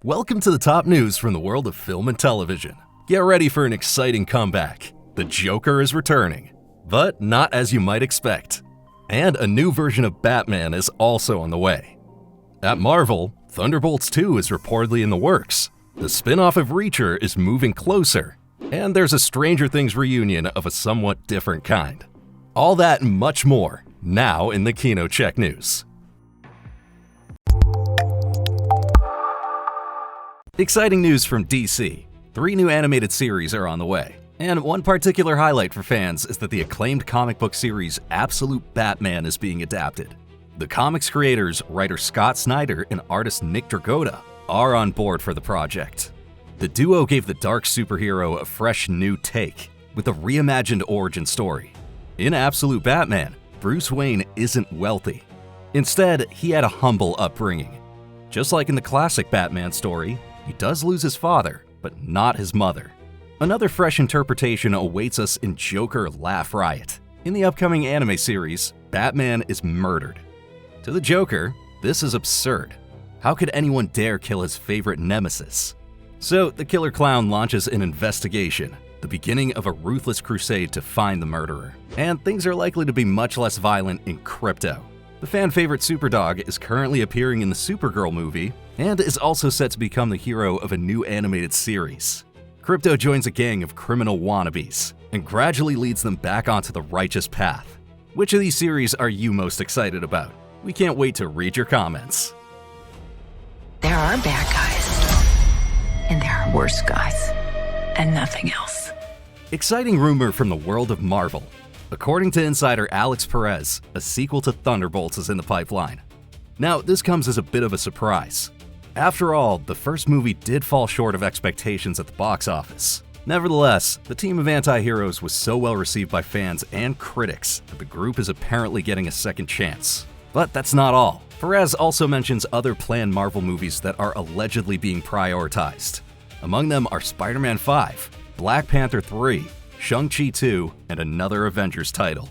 Welcome to the top news from the world of film and television. Get ready for an exciting comeback. The Joker is returning, but not as you might expect. And a new version of Batman is also on the way. At Marvel, Thunderbolts 2 is reportedly in the works. The spin-off of Reacher is moving closer. And there's a Stranger Things reunion of a somewhat different kind. All that and much more, now in the KinoCheck news. Exciting news from DC. 3 new animated series are on the way. And one particular highlight for fans is that the acclaimed comic book series Absolute Batman is being adapted. The comics creators, writer Scott Snyder and artist Nick Dragotta, are on board for the project. The duo gave the dark superhero a fresh new take, with a reimagined origin story. In Absolute Batman, Bruce Wayne isn't wealthy. Instead, he had a humble upbringing. Just like in the classic Batman story, he does lose his father, but not his mother. Another fresh interpretation awaits us in Joker Laugh Riot. In the upcoming anime series, Batman is murdered. To the Joker, this is absurd. How could anyone dare kill his favorite nemesis? So, the killer clown launches an investigation, the beginning of a ruthless crusade to find the murderer. And things are likely to be much less violent in Crypto. The fan-favorite Superdog is currently appearing in the Supergirl movie, and is also set to become the hero of a new animated series. Crypto joins a gang of criminal wannabes, and gradually leads them back onto the righteous path. Which of these series are you most excited about? We can't wait to read your comments. There are bad guys, and there are worse guys, and nothing else. Exciting rumor from the world of Marvel. According to insider Alex Perez, a sequel to Thunderbolts is in the pipeline. Now, this comes as a bit of a surprise. After all, the first movie did fall short of expectations at the box office. Nevertheless, the team of antiheroes was so well received by fans and critics that the group is apparently getting a second chance. But that's not all. Perez also mentions other planned Marvel movies that are allegedly being prioritized. Among them are Spider-Man 5, Black Panther 3, Shang-Chi 2, and another Avengers title.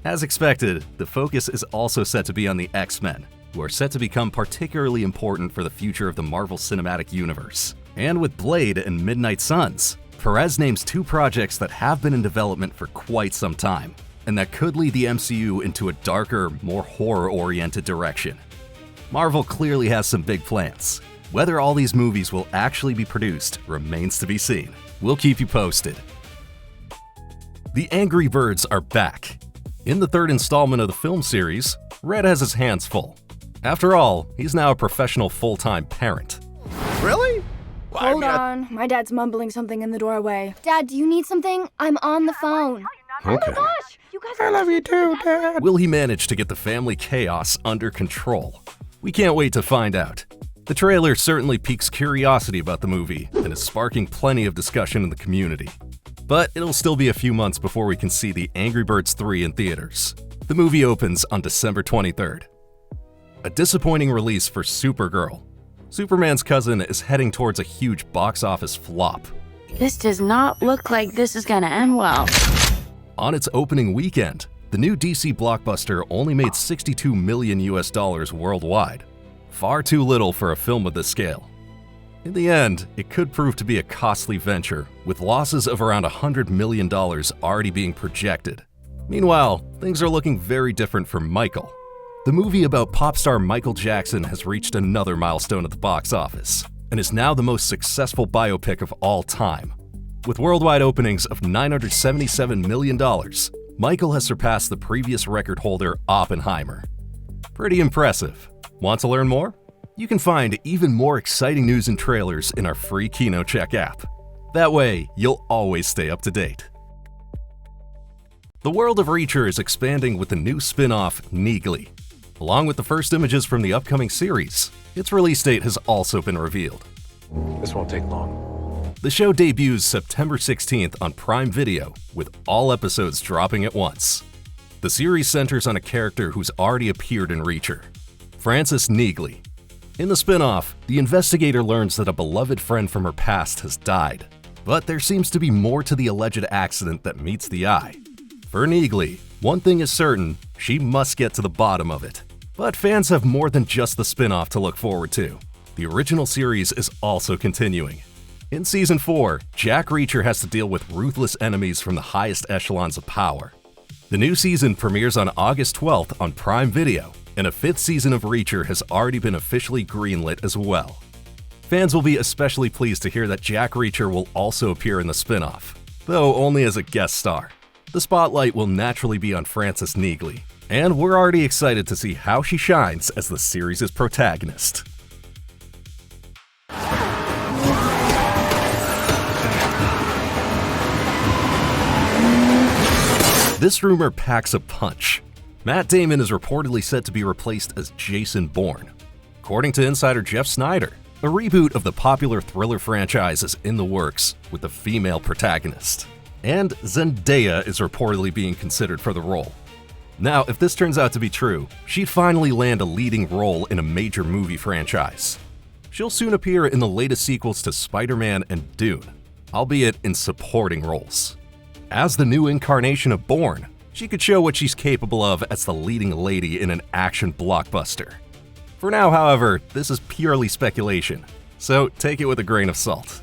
As expected, the focus is also set to be on the X-Men, who are set to become particularly important for the future of the Marvel Cinematic Universe. And with Blade and Midnight Suns, Perez names 2 projects that have been in development for quite some time, and that could lead the MCU into a darker, more horror-oriented direction. Marvel clearly has some big plans. Whether all these movies will actually be produced remains to be seen. We'll keep you posted. The Angry Birds are back. In the 3rd installment of the film series, Red has his hands full. After all, he's now a professional full-time parent. Really? Hold on, my dad's mumbling something in the doorway. Dad, do you need something? I'm on the phone. Okay. Oh my gosh, you guys I love you too, Dad. Will he manage to get the family chaos under control? We can't wait to find out. The trailer certainly piques curiosity about the movie and is sparking plenty of discussion in the community. But it'll still be a few months before we can see The Angry Birds 3 in theaters. The movie opens on December 23rd. A disappointing release for Supergirl. Superman's cousin is heading towards a huge box office flop. This does not look like this is gonna end well. On its opening weekend, the new DC blockbuster only made $62 million worldwide. Far too little for a film of this scale. In the end, it could prove to be a costly venture, with losses of around $100 million already being projected. Meanwhile, things are looking very different for Michael. The movie about pop star Michael Jackson has reached another milestone at the box office, and is now the most successful biopic of all time. With worldwide openings of $977 million, Michael has surpassed the previous record holder Oppenheimer. Pretty impressive. Want to learn more? You can find even more exciting news and trailers in our free KinoCheck app. That way, you'll always stay up to date. The world of Reacher is expanding with the new spin-off, Neagley. Along with the first images from the upcoming series, its release date has also been revealed. This won't take long. The show debuts September 16th on Prime Video, with all episodes dropping at once. The series centers on a character who's already appeared in Reacher, Frances Neagley. In the spin-off, the investigator learns that a beloved friend from her past has died, but there seems to be more to the alleged accident that meets the eye. For Neagley, one thing is certain, she must get to the bottom of it. But fans have more than just the spin-off to look forward to. the original series is also continuing. In Season 4, Jack Reacher has to deal with ruthless enemies from the highest echelons of power. The new season premieres on August 12th on Prime Video, and a 5th season of Reacher has already been officially greenlit as well. Fans will be especially pleased to hear that Jack Reacher will also appear in the spin-off, though only as a guest star. The spotlight will naturally be on Frances Neagley, and we're already excited to see how she shines as the series' protagonist. This rumor packs a punch. Matt Damon is reportedly set to be replaced as Jason Bourne. According to insider Jeff Snyder, a reboot of the popular thriller franchise is in the works with a female protagonist. And Zendaya is reportedly being considered for the role. Now, if this turns out to be true, she'd finally land a leading role in a major movie franchise. She'll soon appear in the latest sequels to Spider-Man and Dune, albeit in supporting roles. As the new incarnation of Bourne, she could show what she's capable of as the leading lady in an action blockbuster. For now, however, this is purely speculation, so take it with a grain of salt.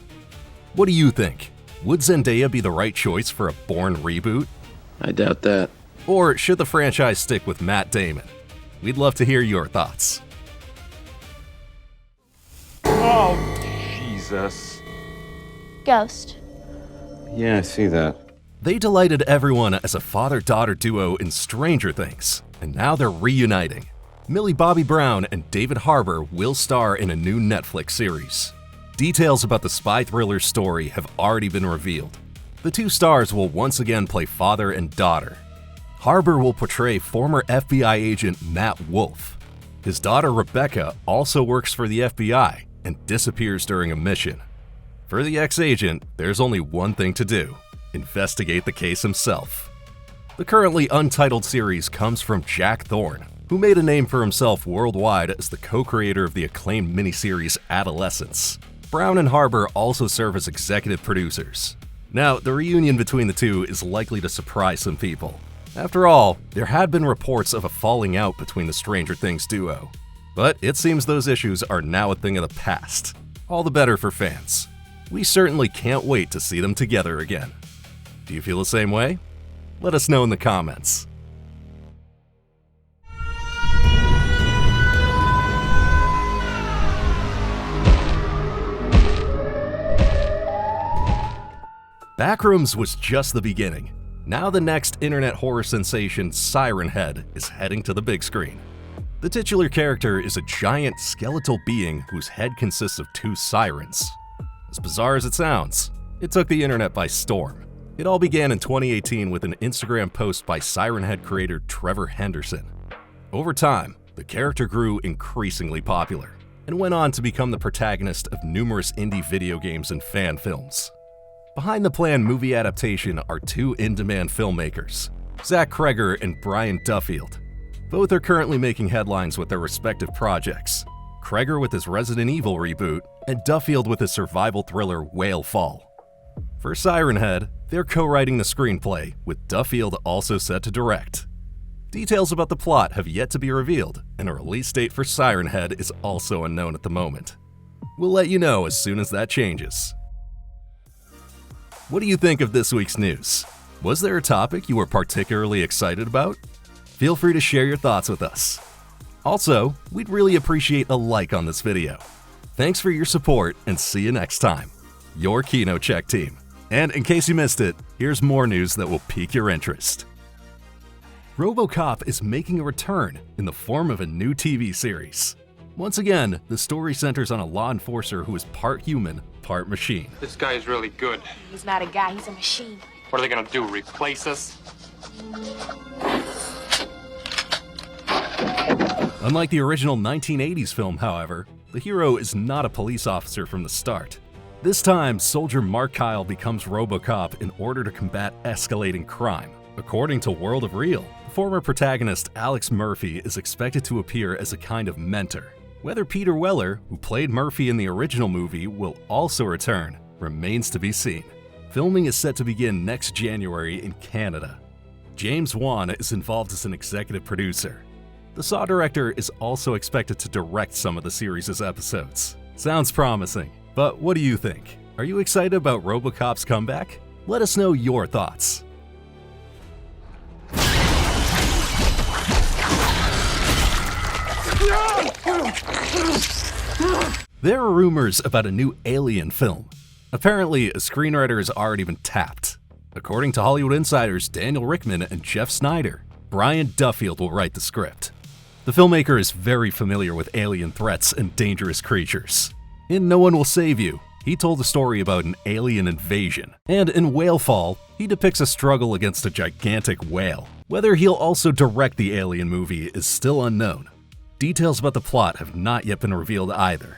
What do you think? Would Zendaya be the right choice for a Bourne reboot? I doubt that. Or should the franchise stick with Matt Damon? We'd love to hear your thoughts. Oh, Jesus. Ghost. Yeah, I see that. They delighted everyone as a father-daughter duo in Stranger Things, and now they're reuniting. Millie Bobby Brown and David Harbour will star in a new Netflix series. Details about the spy thriller story have already been revealed. The two stars will once again play father and daughter. Harbour will portray former FBI agent Matt Wolf. His daughter Rebecca also works for the FBI and disappears during a mission. For the ex-agent, there's only one thing to do: investigate the case himself. The currently untitled series comes from Jack Thorne, who made a name for himself worldwide as the co-creator of the acclaimed miniseries Adolescence. Brown and Harbour also serve as executive producers. Now, the reunion between the two is likely to surprise some people. After all, there had been reports of a falling out between the Stranger Things duo. But it seems those issues are now a thing of the past. All the better for fans. We certainly can't wait to see them together again. Do you feel the same way? Let us know in the comments. Backrooms was just the beginning. Now the next internet horror sensation, Siren Head, is heading to the big screen. The titular character is a giant skeletal being whose head consists of two sirens. As bizarre as it sounds, it took the internet by storm. It all began in 2018 with an Instagram post by Siren Head creator Trevor Henderson. Over time, the character grew increasingly popular and went on to become the protagonist of numerous indie video games and fan films. Behind the planned movie adaptation are two in-demand filmmakers, Zach Kreger and Brian Duffield. Both are currently making headlines with their respective projects, Kreger with his Resident Evil reboot, and Duffield with his survival thriller Whale Fall. For Siren Head, they're co-writing the screenplay, with Duffield also set to direct. Details about the plot have yet to be revealed, and a release date for Siren Head is also unknown at the moment. We'll let you know as soon as that changes. What do you think of this week's news? Was there a topic you were particularly excited about? Feel free to share your thoughts with us. Also, we'd really appreciate a like on this video. Thanks for your support, and see you next time. Your KinoCheck team. And in case you missed it, here's more news that will pique your interest. RoboCop is making a return in the form of a new TV series. Once again, the story centers on a law enforcer who is part human, part machine. This guy is really good. He's not a guy, he's a machine. What are they gonna do, replace us? Unlike the original 1980s film, however, the hero is not a police officer from the start. This time, soldier Mark Kyle becomes RoboCop in order to combat escalating crime. According to World of Real, former protagonist Alex Murphy is expected to appear as a kind of mentor. Whether Peter Weller, who played Murphy in the original movie, will also return remains to be seen. Filming is set to begin next January in Canada. James Wan is involved as an executive producer. The Saw director is also expected to direct some of the series' episodes. Sounds promising, but what do you think? Are you excited about RoboCop's comeback? Let us know your thoughts. There are rumors about a new Alien film. Apparently, a screenwriter has already been tapped. According to Hollywood insiders Daniel Rickman and Jeff Snyder, Brian Duffield will write the script. The filmmaker is very familiar with alien threats and dangerous creatures. In No One Will Save You, he told a story about an alien invasion, and in Whalefall, he depicts a struggle against a gigantic whale. Whether he'll also direct the Alien movie is still unknown. Details about the plot have not yet been revealed either.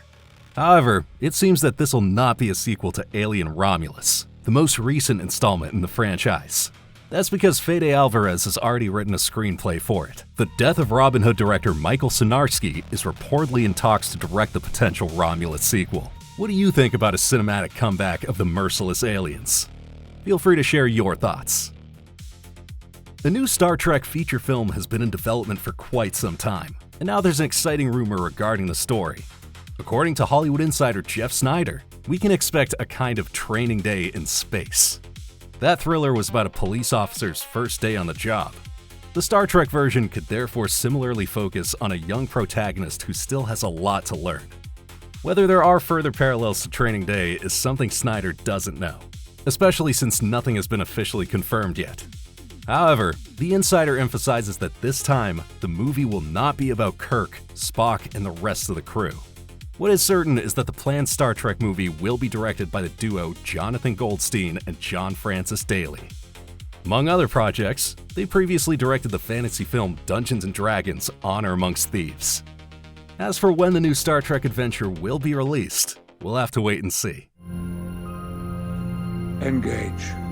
However, it seems that this will not be a sequel to Alien Romulus, the most recent installment in the franchise. That's because Fede Alvarez has already written a screenplay for it. The Death of Robin Hood director Michael Sinarski is reportedly in talks to direct the potential Romulus sequel. What do you think about a cinematic comeback of the merciless aliens? Feel free to share your thoughts. The new Star Trek feature film has been in development for quite some time, and now there's an exciting rumor regarding the story. According to Hollywood insider Jeff Snyder, we can expect a kind of training day in space. That thriller was about a police officer's first day on the job. The Star Trek version could therefore similarly focus on a young protagonist who still has a lot to learn. Whether there are further parallels to Training Day is something Snyder doesn't know, especially since nothing has been officially confirmed yet. However, the insider emphasizes that this time, the movie will not be about Kirk, Spock, and the rest of the crew. What is certain is that the planned Star Trek movie will be directed by the duo Jonathan Goldstein and John Francis Daley. Among other projects, they previously directed the fantasy film Dungeons & Dragons: Honor Amongst Thieves. As for when the new Star Trek adventure will be released, we'll have to wait and see. Engage.